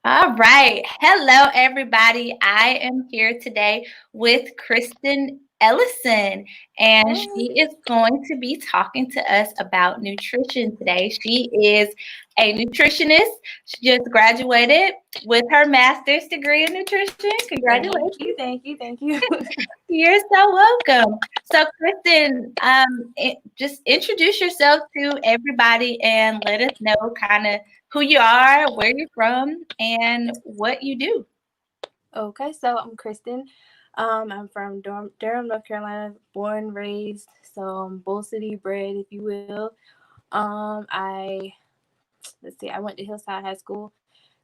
All right. Hello, everybody. I am here today with Kristin Ellison, and Hey. she is going to be talking to us about nutrition today. She is a nutritionist. She just graduated with her master's degree in nutrition. Thank Congratulations. you, thank you, thank you. You're so welcome. So, Kristin, just introduce yourself to everybody and let us know kind of who you are, where you're from, and what you do. Okay, so I'm Kristen. I'm from Durham, North Carolina, born, raised, so I'm Bull City bred, if you will. I let's see, I went to Hillside High School.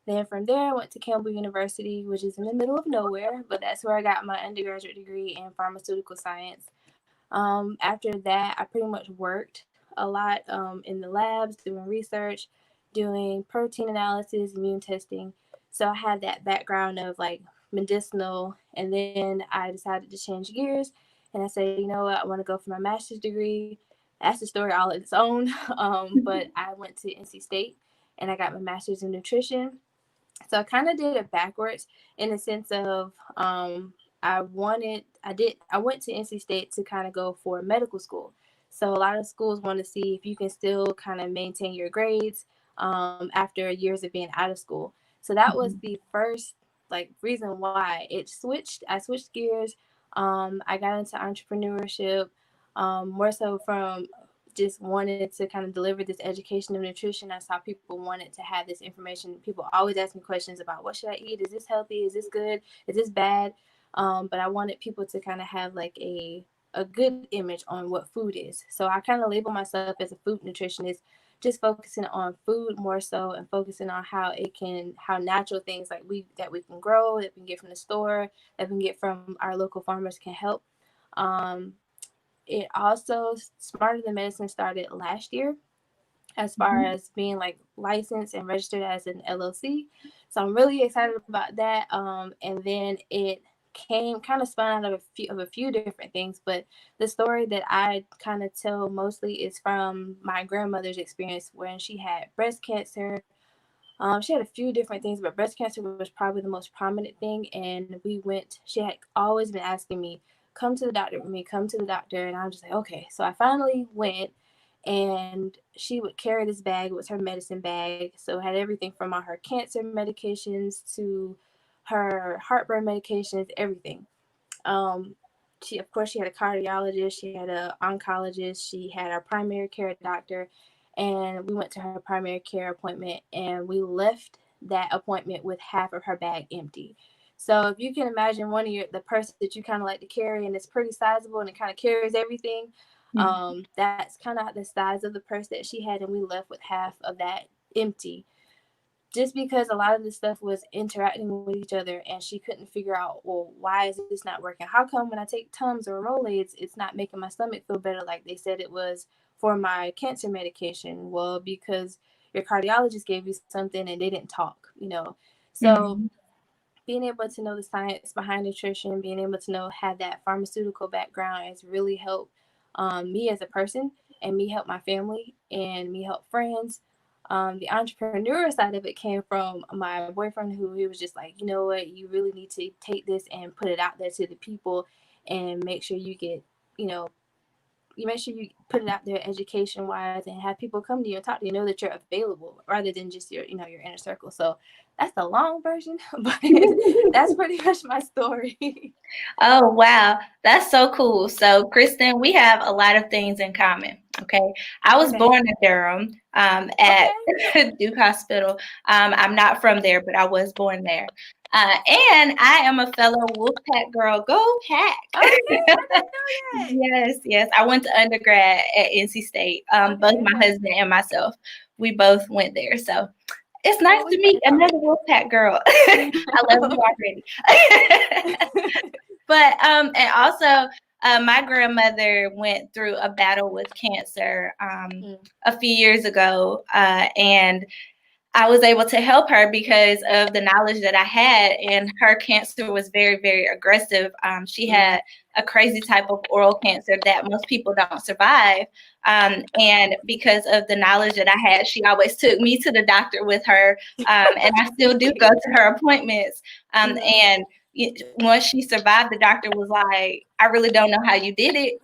Then from there, I went to Campbell University, which is in the middle of nowhere, but that's where I got my undergraduate degree in pharmaceutical science. After that, I pretty much worked a lot in the labs, doing research, doing protein analysis, immune testing. So I had that background of like medicinal, and then I decided to change gears, and I said, you know what, I want to go for my master's degree. That's the story all its own. But I went to NC State, and I got my master's in nutrition. So I kind of did it backwards in the sense of I went to NC State to kind of go for medical school. So a lot of schools want to see if you can still kind of maintain your grades after years of being out of school. So that was Mhm. the first like reason why it switched. I switched gears. I got into entrepreneurship, more so from just wanted to kind of deliver this education of nutrition. I saw people wanted to have this information. People always ask me questions about what should I eat? Is this healthy? Is this good? Is this bad? But I wanted people to kind of have like a good image on what food is. So I kind of label myself as a food nutritionist, just focusing on food more so and focusing on how natural things like we can grow, that we can get from the store, that we can get from our local farmers can help. Um, it also Smarter Than Medicine started last year as far Mhm. as being like licensed and registered as an LLC. So I'm really excited about that. And then it came kind of spun out of a few different things, but the story that I kind of tell mostly is from my grandmother's experience when she had breast cancer. She had a few different things, but breast cancer was probably the most prominent thing. And we went. She had always been asking me, "Come to the doctor with me. Come to the doctor." And I'm just like, "Okay." So I finally went, and she would carry this bag. It was her medicine bag, so it had everything from all her cancer medications to her heartburn medications, everything. Um, she, of course, she had a cardiologist, she had an oncologist, she had our primary care doctor, and we went to her primary care appointment, and we left that appointment with half of her bag empty. So if you can imagine one of the purses that you kind of like to carry, and it's pretty sizable, and it kind of carries everything. That's kind of the size of the purse that she had, and we left with half of that empty just because a lot of this stuff was interacting with each other and she couldn't figure out, well, why is this not working? How come when I take Tums or Rolaids it's not making my stomach feel better like they said it was for my cancer medication? Well, because your cardiologist gave you something and they didn't talk. So Mhm. being able to know the science behind nutrition, being able to know have that pharmaceutical background has really helped me as a person, and me help my family, and me help friends. The entrepreneur side of it came from my boyfriend, who he was just like, you know what, you really need to take this and put it out there to the people, and make sure you get, you know, you make sure you put it out there education wise and have people come to you and talk to you, know that you're available rather than just your inner circle. So that's the long version, but that's pretty much my story. Oh, wow. That's so cool. So, Kristen, we have a lot of things in common. Okay. I was Okay. born in Durham at Okay. Duke Hospital. I'm not from there, but I was born there. And I am a fellow Wolfpack girl. Go Okay, Pack. I didn't know that. Yes, yes. I went to undergrad at NC State. Both Okay, my okay. husband and myself, we both went there. So it's Oh, nice we to about to meet talk. another Wolfpack girl. I love you already. But and also my grandmother went through a battle with cancer Mm, a few years ago, and I was able to help her because of the knowledge that I had, and her cancer was very, very aggressive. She had a crazy type of oral cancer that most people don't survive. And because of the knowledge that I had, she always took me to the doctor with her, and I still do go to her appointments. And once she survived, the doctor was like, "I really don't know how you did it.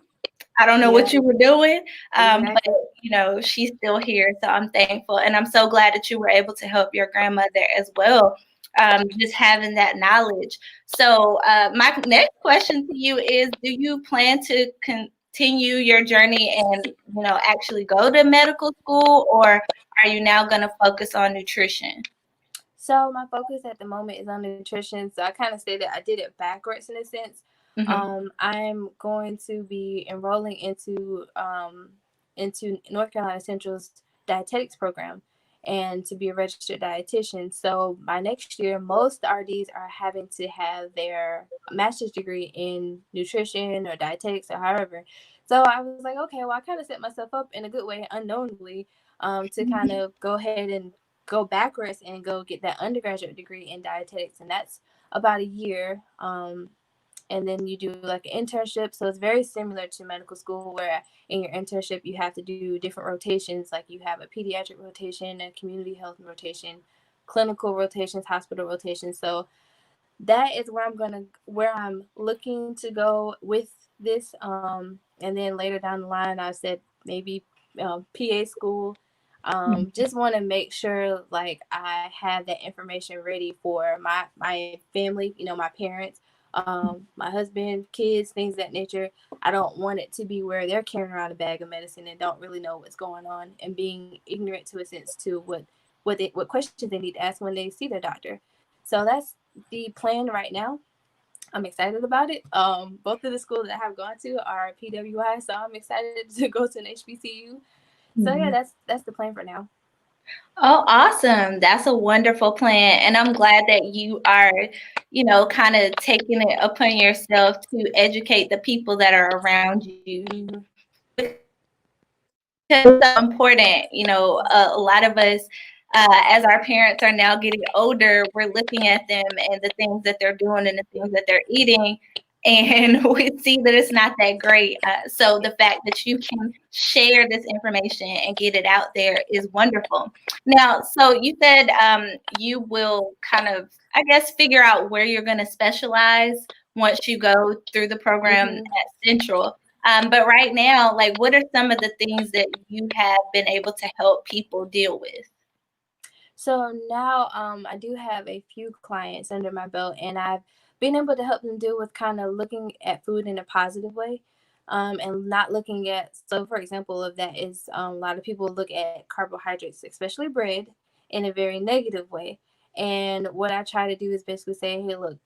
I don't know what you were doing, but Exactly. she's still here, so I'm thankful, and I'm so glad that you were able to help your grandmother as well, just having that knowledge. So, my next question to you is: do you plan to continue your journey and actually go to medical school, or are you now going to focus on nutrition? So my focus at the moment is on nutrition. So I kind of say that I did it backwards in a sense. Hmm. I'm going to be enrolling into North Carolina Central's dietetics program and to be a registered dietitian. So by next year, most RDs are having to have their master's degree in nutrition or dietetics or however. So I was like, okay, well, I kind of set myself up in a good way, unknowingly, to kind of go ahead and go backwards and go get that undergraduate degree in dietetics, and that's about a year. And then you do like an internship, so it's very similar to medical school, where in your internship you have to do different rotations, like you have a pediatric rotation, a community health rotation, clinical rotations, hospital rotations. So that is where I'm looking to go with this. And then later down the line, I said maybe PA school. Just want to make sure like I have that information ready for my family, my parents, my husband, kids, things of that nature. I don't want it to be where they're carrying around a bag of medicine and don't really know what's going on, and being ignorant to a sense to what questions they need to ask when they see their doctor. So that's the plan right now. I'm excited about it. Both of the schools that I have gone to are PWI, so I'm excited to go to an HBCU. So yeah, that's the plan for now. Oh, awesome. That's a wonderful plan. And I'm glad that you are, kind of taking it upon yourself to educate the people that are around you. Mm-hmm. Because it's so important. A lot of us, as our parents are now getting older, we're looking at them and the things that they're doing and the things that they're eating, and we see that it's not that great. So the fact that you can share this information and get it out there is wonderful. Now, so you said you will kind of, I guess, figure out where you're going to specialize once you go through the program Mm-hmm. at Central. But right now, like, what are some of the things that you have been able to help people deal with? So now I do have a few clients under my belt, and I've been able to help them deal with kind of looking at food in a positive way, and not looking at, so for example of that is a lot of people look at carbohydrates, especially bread, in a very negative way. And what I try to do is basically say, hey, look,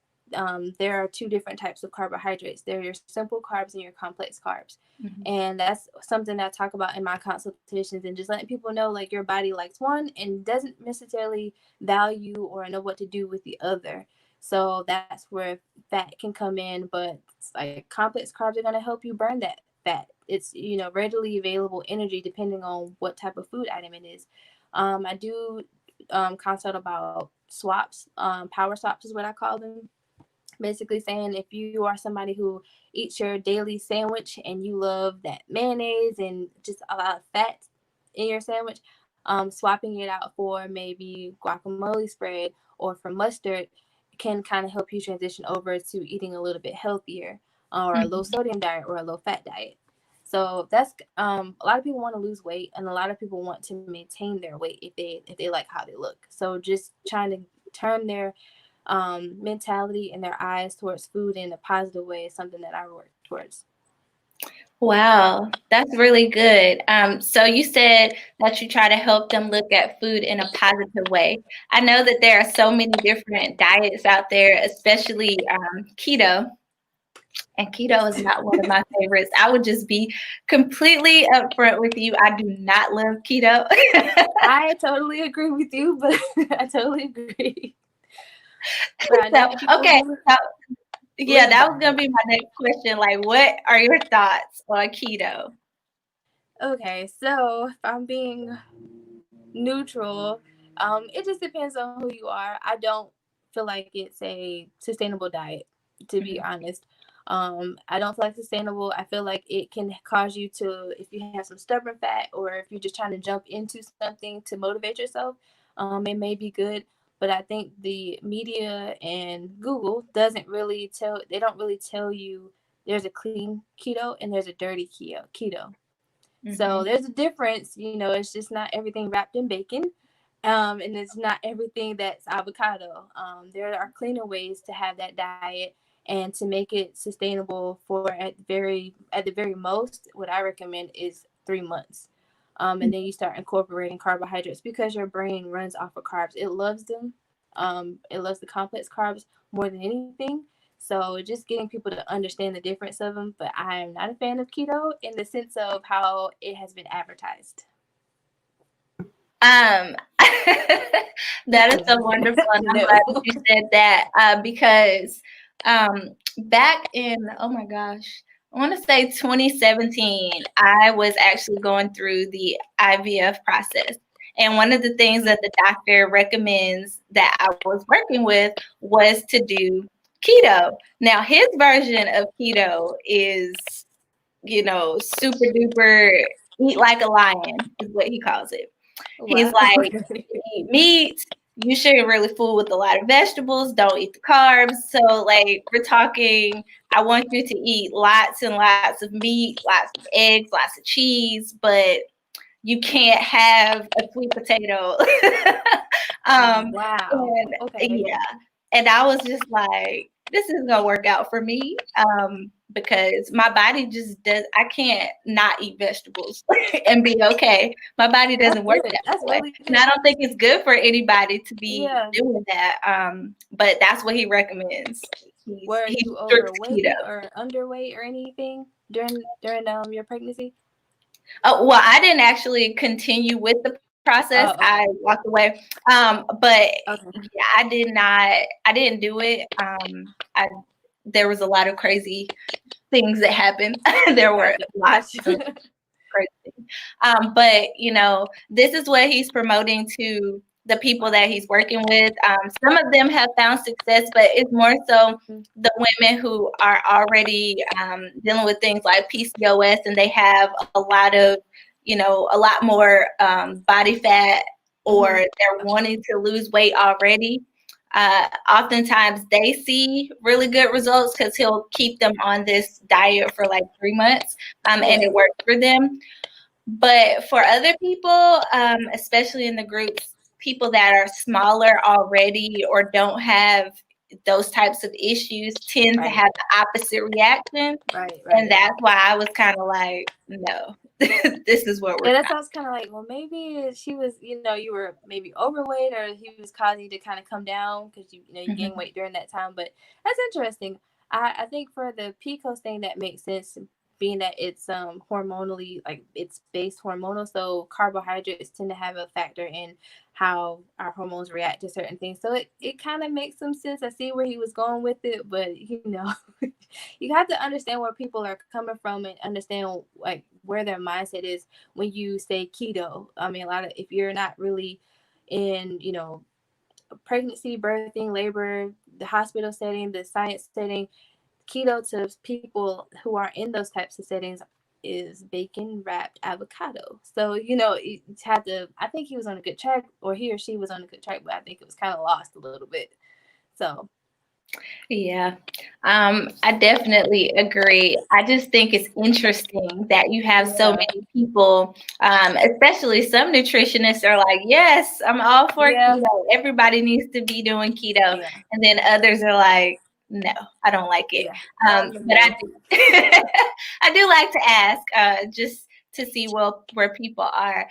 there are two different types of carbohydrates. There are your simple carbs and your complex carbs. Mhm. And that's something that I talk about in my consultations, and just letting people know like your body likes one and doesn't necessarily value or know what to do with the other. So that's where fat can come in, but like complex carbs are going to help you burn that fat. It's readily available energy depending on what type of food item it is. I do consult about swaps. Power swaps is what I call them, basically saying if you are somebody who eats your daily sandwich and you love that mayonnaise and just a lot of fat in your sandwich, swapping it out for maybe guacamole spread or for mustard can kind of help you transition over to eating a little bit healthier, or a low Mhm. sodium diet or a low fat diet. So that's a lot of people want to lose weight, and a lot of people want to maintain their weight if they like how they look. So just trying to turn their mentality and their eyes towards food in a positive way is something that I work towards. Wow, that's really good. So you said that you try to help them look at food in a positive way. I know that there are so many different diets out there, especially keto. And keto is Yes. not one of my favorites. I would just be completely upfront with you. I do not love keto. I totally agree with you, but I totally agree. But I So, know people okay. who So, yeah, live that by was gonna it. be my next question. Like, what are your thoughts on keto? Okay, so if I'm being neutral, It just depends on who you are. I don't feel like it's a sustainable diet, to be honest. I don't feel like sustainable. I feel like it can cause you to, if you have some stubborn fat, or if you're just trying to jump into something to motivate yourself, it may be good. But I think the media and Google they don't really tell you there's a clean keto and there's a dirty keto. So there's a difference, it's just not everything wrapped in bacon. And it's not everything that's avocado. There are cleaner ways to have that diet and to make it sustainable for at the very most, what I recommend is 3 months. And then you start incorporating carbohydrates because your brain runs off of carbs. It loves them. It loves the complex carbs more than anything. So just getting people to understand the difference of them. But I am not a fan of keto in the sense of how it has been advertised. That is so wonderful, and I'm glad that you said that because back in, oh my gosh, I want to say 2017, I was actually going through the IVF process. And one of the things that the doctor recommends that I was working with was to do keto. Now, his version of keto is, super duper eat like a lion is what he calls it. He's like, you eat meat, you shouldn't really fool with a lot of vegetables, don't eat the carbs. So, like, we're talking, I want you to eat lots and lots of meat, lots of eggs, lots of cheese, but you can't have a sweet potato. Wow. And, Okay. yeah. And I was just like, this is going to work out for me because my body just I can't not eat vegetables and be okay. My body doesn't work that way. Really and I don't think it's good for anybody to be doing that. But that's what he recommends. Were you overweight or underweight or anything during your pregnancy? Oh, well, I didn't actually continue with the process. Okay. I walked away. But yeah, I didn't do it. There was a lot of crazy things that happened. There were lots of crazy things. But this is what he's promoting to the people that he's working with. Some of them have found success, but it's more so the women who are already dealing with things like PCOS, and they have a lot more body fat, or they're wanting to lose weight already. Oftentimes they see really good results because he'll keep them on this diet for like 3 months, and it works for them. But for other people, especially in the groups, people that are smaller already or don't have those types of issues tend to have the opposite reaction. Right. And that's why I was kind of like, no, this is what we're that sounds kind of like, well, maybe she was, you were maybe overweight, or he was causing you to kind of come down because you gained weight during that time. But that's interesting. I think for the PCOS thing, that makes sense, being that it's hormonally, like it's based hormonal, so carbohydrates tend to have a factor in how our hormones react to certain things. So it kind of makes some sense. I see where he was going with it, but you have to understand where people are coming from and understand like where their mindset is when you say keto. I mean, if you're not really in pregnancy, birthing, labor, the hospital setting, the science setting, keto to people who are in those types of settings is bacon wrapped avocado. So you had to, I think he was on a good track, or he or she was on a good track, but I think it was kind of lost a little bit. So yeah, I definitely agree. I just think it's interesting that you have so many people, especially some nutritionists are like, yes, I'm all for keto. Everybody needs to be doing keto. And then others are like, no, I don't like it. But I do. I do like to ask just to see where people are.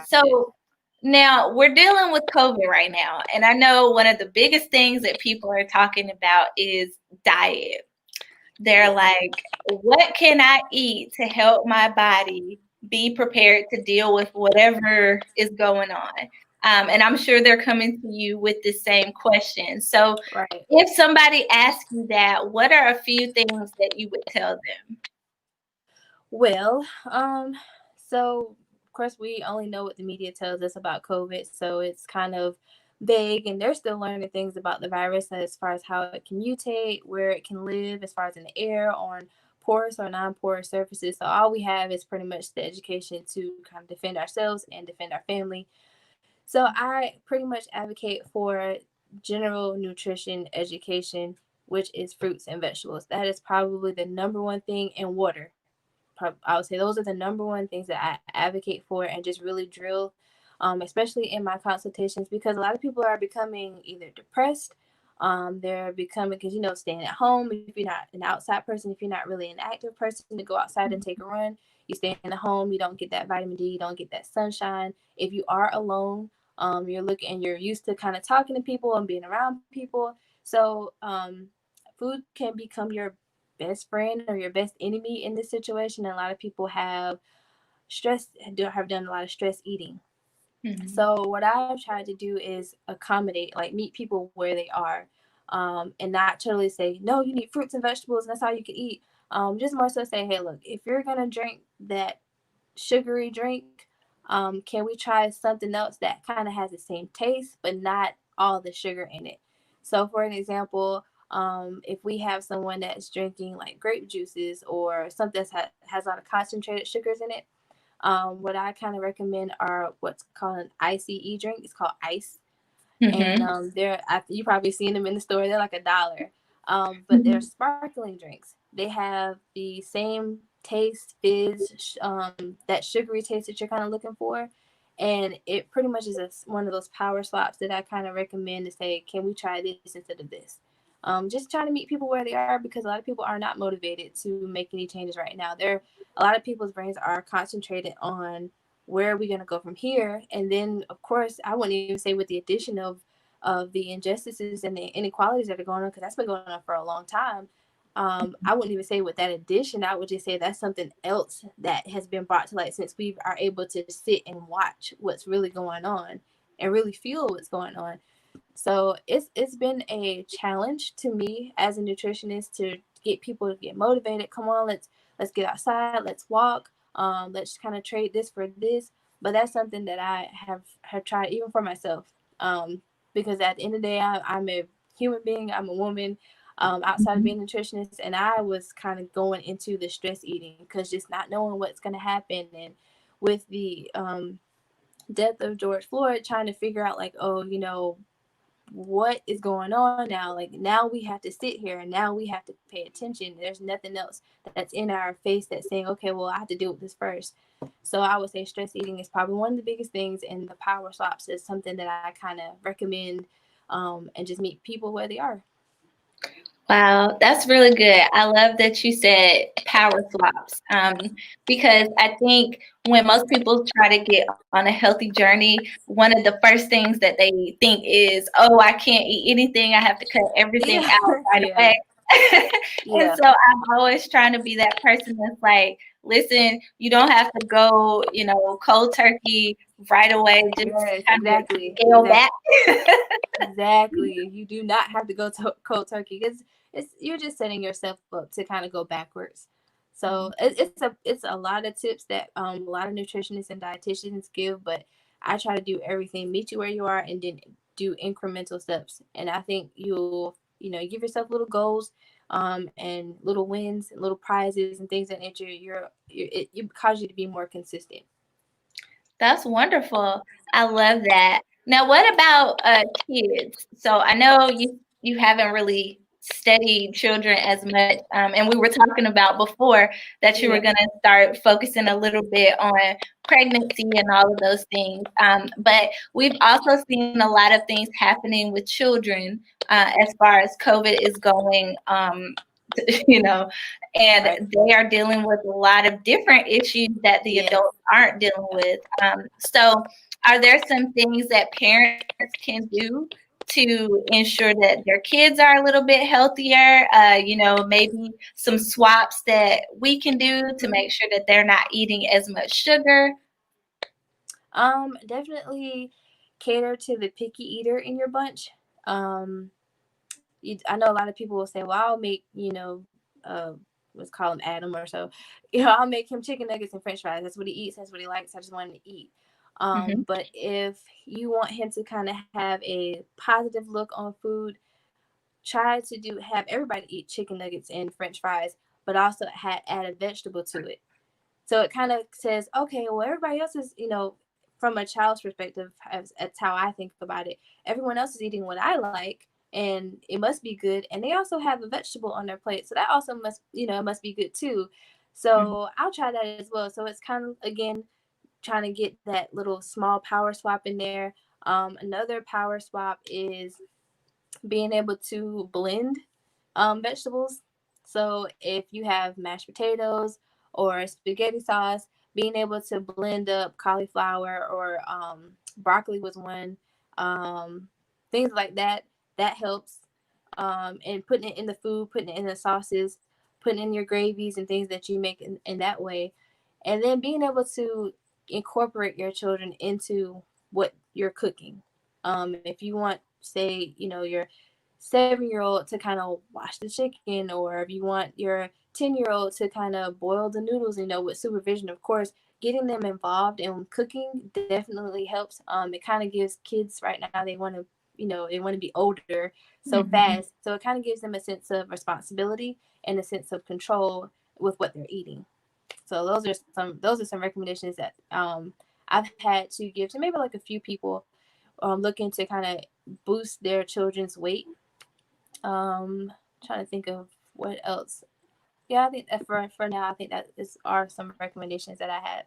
So now we're dealing with COVID right now, and I know one of the biggest things that people are talking about is diet. They're like, what can I eat to help my body be prepared to deal with whatever is going on? And I'm sure they're coming to you with the same question. So if somebody asks you that, what are a few things that you would tell them? Well, so course, we only know what the media tells us about COVID, so it's kind of vague, and they're still learning things about the virus as far as how it can mutate, where it can live, as far as in the air, on porous or non-porous surfaces. So all we have is pretty much the education to kind of defend ourselves and defend our family. So I pretty much advocate for general nutrition education, which is fruits and vegetables. That is probably the number one thing, and water. I would say those are the number one things that I advocate for and just really drill, especially in my consultations, because a lot of people are becoming either depressed, they're becoming, because staying at home, if you're not an outside person, if you're not really an active person to go outside and take a run, you stay in the home, you don't get that vitamin D, you don't get that sunshine. If you are alone, you're used to kind of talking to people and being around people. So food can become your best friend or your best enemy in this situation. And a lot of people have done a lot of stress eating. Mm-hmm. So what I've tried to do is accommodate, like meet people where they are, and not totally say, no, you need fruits and vegetables and that's all you can eat. Just more so say, hey, look, if you're gonna drink that sugary drink, can we try something else that kind of has the same taste but not all the sugar in it? So for an example, if we have someone that's drinking like grape juices or something that has a lot of concentrated sugars in it, what I kind of recommend are what's called an ICE drink. It's called ice, and Mm-hmm. you probably seen them in the store. They're like $1, but they're sparkling drinks. They have the same taste, fizz, that sugary taste that you're kind of looking for, and it pretty much is one of those power swaps that I kind of recommend to say, can we try this instead of this? Just trying to meet people where they are, because a lot of people are not motivated to make any changes right now. A lot of people's brains are concentrated on where are we going to go from here, and then of course I wouldn't even say with the addition of the injustices and the inequalities that are going on, because that's been going on for a long time. I wouldn't even say with that addition, I would just say that's something else that has been brought to light since we are able to sit and watch what's really going on and really feel what's going on. So it's been a challenge to me as a nutritionist to get people to get motivated. Come on, let's get outside, let's walk, let's kind of trade this for this. But that's something that I have tried even for myself, because at the end of the day, I'm a human being, I'm a woman, outside of being a nutritionist, and I was kind of going into the stress eating because just not knowing what's going to happen, and with the death of George Floyd, trying to figure out like, oh, what is going on now? Like, now we have to sit here and now we have to pay attention. There's nothing else that's in our face that's saying, okay, well, I have to deal with this first. So I would say stress eating is probably one of the biggest things, and the power swaps is something that I kind of recommend, and just meet people where they are. Wow, that's really good. I love that you said power swaps, because I think when most people try to get on a healthy journey, one of the first things that they think is, oh, I can't eat anything. I have to cut everything Yeah, out right yeah, away. And yeah. so I'm always trying to be that person that's like, listen, you don't have to go, cold turkey right away. Just Yes, kind of exactly, scale exactly. back. Exactly. You do not have to go to cold turkey, because you're just setting yourself up to kind of go backwards. So it's a lot of tips that a lot of nutritionists and dietitians give, but I try to do everything, meet you where you are, and then do incremental steps. And I think you'll give yourself little goals, and little wins, and little prizes, and things that nature. It cause you to be more consistent. That's wonderful. I love that. Now, what about kids? So I know you haven't really studied children as much, and we were talking about before that you were Yeah. going to start focusing a little bit on pregnancy and all of those things. But we've also seen a lot of things happening with children as far as COVID is going. You know, and Right. they are dealing with a lot of different issues that the Yes. adults aren't dealing with. So, are there some things that parents can do to ensure that their kids are a little bit healthier? Maybe some swaps that we can do to make sure that they're not eating as much sugar. Definitely cater to the picky eater in your bunch. I know a lot of people will say, "Well, I'll make let's call him Adam or so, I'll make him chicken nuggets and French fries. That's what he eats. That's what he likes. I just want him to eat. Mm-hmm. But if you want him to kind of have a positive look on food, try to have everybody eat chicken nuggets and French fries, but also add a vegetable to it. So it kind of says, okay, well, everybody else is, from a child's perspective, that's how I think about it. Everyone else is eating what I like, and it must be good. And they also have a vegetable on their plate, so that also must, it must be good too. So I'll try that as well. So it's kind of, again, trying to get that little small power swap in there. Another power swap is being able to blend vegetables. So if you have mashed potatoes or spaghetti sauce, being able to blend up cauliflower or broccoli was one, things like that, that helps. And putting it in the food, putting it in the sauces, putting in your gravies and things that you make in that way. And then being able to incorporate your children into what you're cooking. If you want, say, your 7-year-old to kind of wash the chicken, or if you want your 10-year-old to kind of boil the noodles, with supervision, of course, getting them involved in cooking definitely helps. It kind of gives kids right now, they want to, they want to be older so fast. So it kind of gives them a sense of responsibility and a sense of control with what they're eating. So those are some recommendations that I've had to give to maybe like a few people looking to kind of boost their children's weight. Trying to think of what else. Yeah, I think that for now, I think are some recommendations that I had.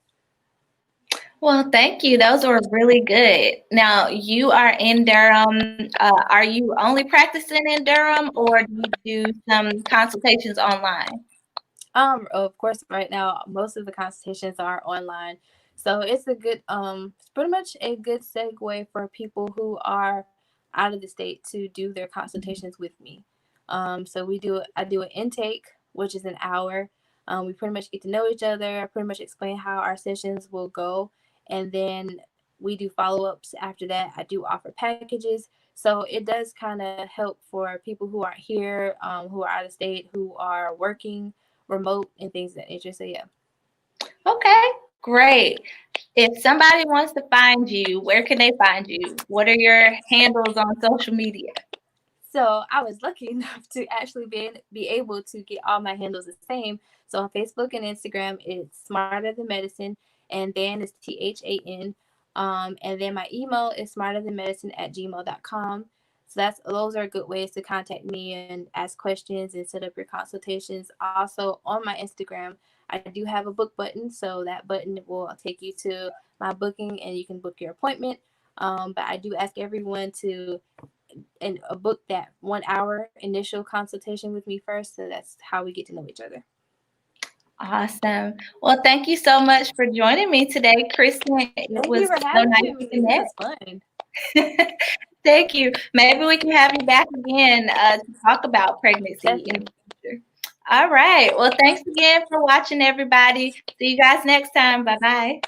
Well, thank you. Those were really good. Now, you are in Durham. Are you only practicing in Durham, or do you do some consultations online? Of course, right now most of the consultations are online, so it's it's pretty much a good segue for people who are out of the state to do their consultations with me. So I do an intake, which is an hour. We pretty much get to know each other. I pretty much explain how our sessions will go, and then we do follow-ups after that. I do offer packages, so it does kind of help for people who aren't here, who are out of state, who are working remote and things of that nature. So yeah. Okay, great. If somebody wants to find you, where can they find you? What are your handles on social media? So I was lucky enough to actually be able to get all my handles the same. So on Facebook and Instagram, it's Smarter Than Medicine, and Dan is THAN. And then my email is smarterthanmedicine@gmail.com. So those are good ways to contact me and ask questions and set up your consultations. Also on my Instagram, I do have a book button, so that button will take you to my booking and you can book your appointment. But I do ask everyone to book that 1 hour initial consultation with me first, so that's how we get to know each other. Awesome. Well, thank you so much for joining me today, Kristin. It Thank was you for so having nice me. to This connect. was fun. Thank you. Maybe we can have you back again to talk about pregnancy in the future. All right. Well, thanks again for watching, everybody. See you guys next time. Bye-bye.